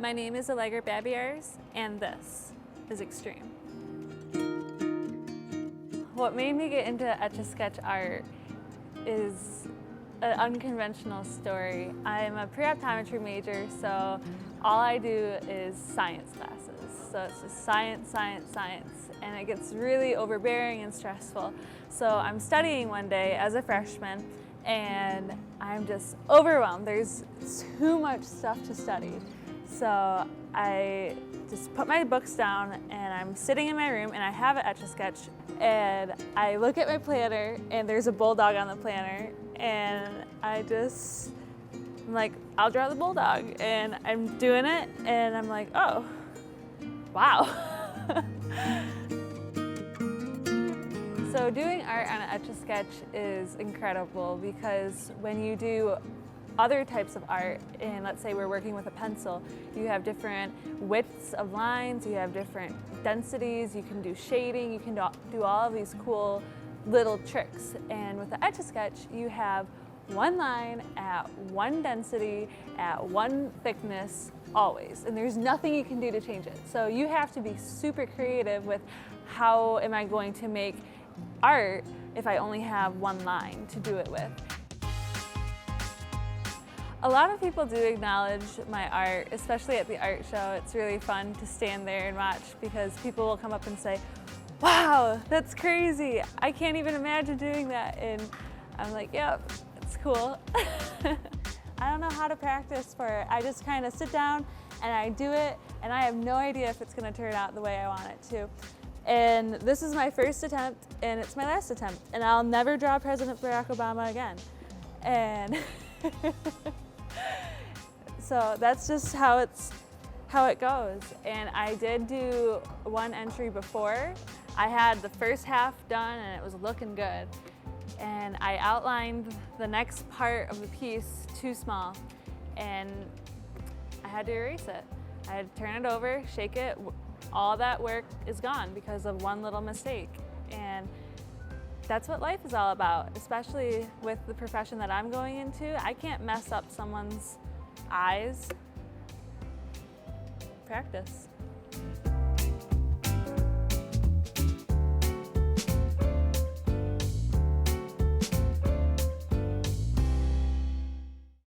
My name is Allegra Babiars, and this is Extreme. What made me get into Etch-a-Sketch art is an unconventional story. I'm a pre-optometry major, so all I do is science classes. So it's just science, science, science, and it gets really overbearing and stressful. So I'm studying one day as a freshman, and I'm just overwhelmed. There's too much stuff to study. So I just put my books down and I'm sitting in my room and I have an Etch-a-Sketch and I look at my planner and there's a bulldog on the planner and I'm like, I'll draw the bulldog, and I'm doing it and I'm like, oh, wow. So doing art on an Etch-a-Sketch is incredible because when you do other types of art, and let's say we're working with a pencil, you have different widths of lines, you have different densities, you can do shading, you can do all of these cool little tricks. And with the Etch-a-Sketch, you have one line at one density, at one thickness, always. And there's nothing you can do to change it. So you have to be super creative with how am I going to make art if I only have one line to do it with. A lot of people do acknowledge my art, especially at the art show. It's really fun to stand there and watch because people will come up and say, wow, that's crazy. I can't even imagine doing that. And I'm like, yep, it's cool. I don't know how to practice for it. I just kind of sit down and I do it, and I have no idea if it's gonna turn out the way I want it to. And this is my first attempt, and it's my last attempt, and I'll never draw President Barack Obama again. And so that's just how it goes. And I did do one entry before. I had the first half done and it was looking good. And I outlined the next part of the piece too small, and I had to erase it. I had to turn it over, shake it. All that work is gone because of one little mistake. And that's what life is all about, especially with the profession that I'm going into. I can't mess up someone's eyes. Practice.